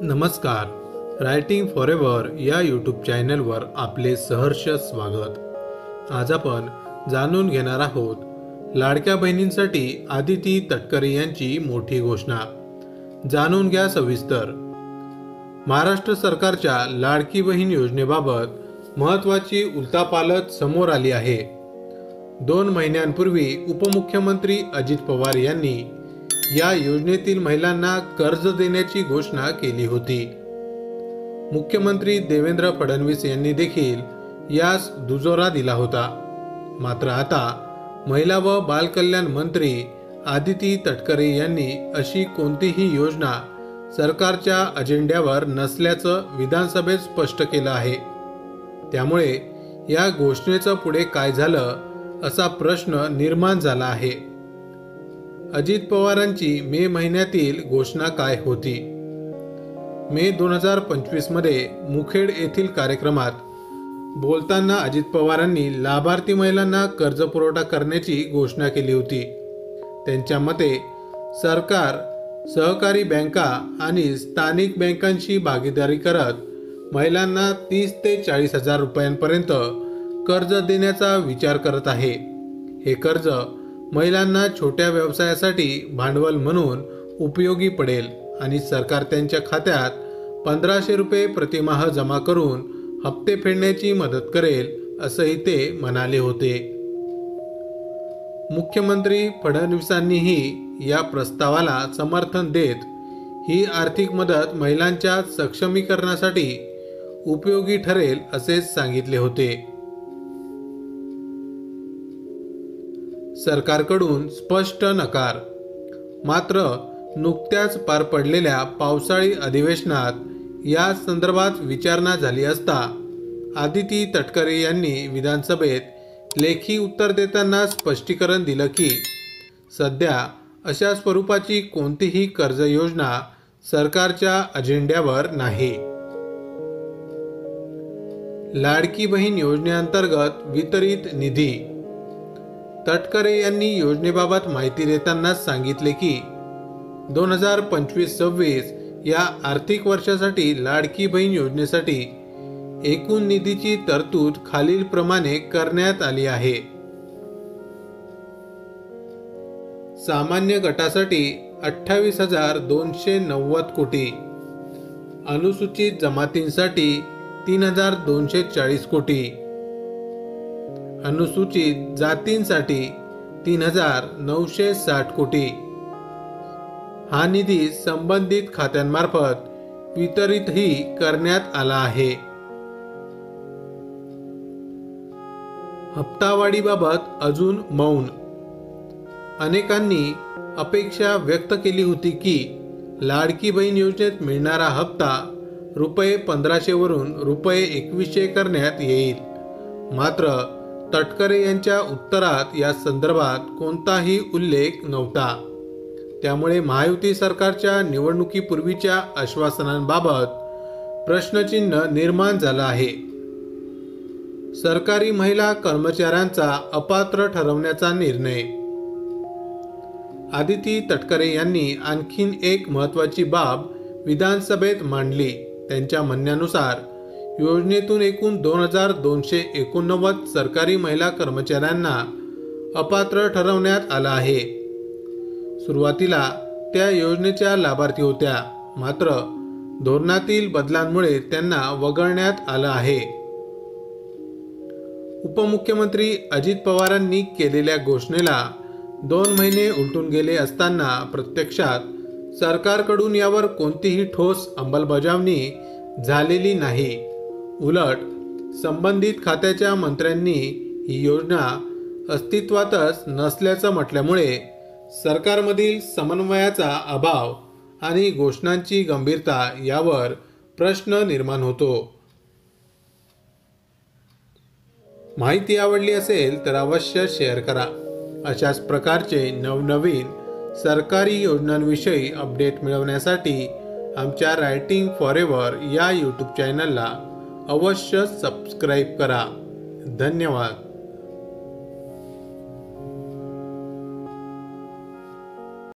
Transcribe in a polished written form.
नमस्कार. Writing forever या YouTube चॅनलवर आपले सहर्ष स्वागत. आज आपण जाणून घेणार आहोत लाडक्या बहिणींसाठी आदिती तटकरे यांची मोठी घोषणा. जाणून घ्या सविस्तर. महाराष्ट्र सरकारच्या लाडकी बहीण योजनेबाबत महत्त्वाची उलथापालथ समोर आली आहे. 2 महिन्यांपूर्वी उपमुख्यमंत्री अजित पवार यांनी या योजनेतील महिलांना कर्ज देण्याची घोषणा केली होती. मुख्यमंत्री देवेंद्र फडणवीस यांनी देखील यास दुजोरा दिला होता. मात्र आता महिला व बालकल्याण मंत्री आदिती तटकरे यांनी अशी कोणतीही योजना सरकारच्या अजेंड्यावर नसल्याचं विधानसभेत स्पष्ट केलं आहे. त्यामुळे या घोषणेचं पुढे काय झालं असा प्रश्न निर्माण झाला आहे. अजित पवारांची मे महिन्यातील घोषणा काय होती? मे 2025 मध्ये मुखेड येथील कार्यक्रमात बोलताना अजित पवारांनी लाभार्थी महिलांना कर्ज पुरवठा करण्याची घोषणा केली होती. त्यांच्या मते सरकार सहकारी बँका आणि स्थानिक बँकांशी भागीदारी करत महिलांना 30 ते 40 हजार रुपयांपर्यंत कर्ज देण्याचा विचार करत आहे. हे कर्ज महिलांना छोट्या व्यवसायासाठी भांडवल म्हणून उपयोगी पडेल आणि सरकार त्यांच्या खात्यात 1500 रुपये प्रतिमाह जमा करून हप्ते फेडण्याची मदत करेल असंही ते म्हणाले होते. मुख्यमंत्री फडणवीसांनीही या प्रस्तावाला समर्थन देत ही आर्थिक मदत महिलांच्या सक्षमीकरणासाठी उपयोगी ठरेल असे सांगितले होते. सरकारकडून स्पष्ट नकार. मात्र नुकत्याच पार पडलेल्या पावसाळी अधिवेशनात या संदर्भात विचारणा झाली असता आदिती तटकरे यांनी विधानसभेत लेखी उत्तर देताना स्पष्टीकरण दिलं की सध्या अशा स्वरूपाची कोणतीही कर्ज योजना सरकारच्या अजेंड्यावर नाही. लाडकी बहीण योजनेअंतर्गत वितरित निधी. तटकरे यांनी योजनेबाबत माहिती देताना सांगितले की 2025-26 या आर्थिक वर्षासाठी लाडकी बहीण योजनेसाठी एकूण निधीची तरतूद खालीलप्रमाणे करण्यात आली आहे. सामान्य गटासाठी 28,290 कोटी, अनुसूचित जमातींसाठी 3,240 कोटी, अनुसूचित जातींसाठी 3,960 कोटी. हा निधी संबंधित खात्यांमार्फत वितरितही करण्यात आला आहे. हप्तावाढीबाबत अजून मौन. अनेकांनी अपेक्षा व्यक्त केली होती की लाडकी बहीण योजनेत मिळणारा हप्ता ₹1500 वरून ₹2100 करण्यात येईल. मात्र तटकरे यांच्या उत्तरात या संदर्भात कोणताही उल्लेख नव्हता. त्यामुळे महायुती सरकारच्या निवडणुकीपूर्वीच्या आश्वासनांबाबत प्रश्नचिन्ह निर्माण झालं आहे. सरकारी महिला कर्मचाऱ्यांचा अपात्र ठरवण्याचा निर्णय. आदिती तटकरे यांनी आणखीन एक महत्त्वाची बाब विधानसभेत मांडली. त्यांच्या म्हणण्यानुसार योजनेतून एकूण 2,289 सरकारी महिला कर्मचाऱ्यांना अपात्र ठरवण्यात आलं आहे. सुरुवातीला त्या योजनेच्या लाभार्थी होत्या. मात्र धोरणातील बदलांमुळे त्यांना वगळण्यात आलं आहे. उपमुख्यमंत्री अजित पवारांनी केलेल्या घोषणेला 2 महिने उलटून गेले असताना प्रत्यक्षात सरकारकडून यावर कोणतीही ठोस अंमलबजावणी झालेली नाही. उलट संबंधित खात्याच्या मंत्र्यांनी ही योजना अस्तित्वातच नसल्याचं म्हटल्यामुळे सरकारमधील समन्वयाचा अभाव आणि घोषणांची गंभीरता यावर प्रश्न निर्माण होतो. माहिती आवडली असेल तर अवश्य शेअर करा. अशाच प्रकारचे नवनवीन सरकारी योजनांविषयी अपडेट मिळवण्यासाठी आमच्या रायटिंग फॉरेवर या यूट्यूब चॅनलला अवश्य सबस्क्राईब करा. धन्यवाद.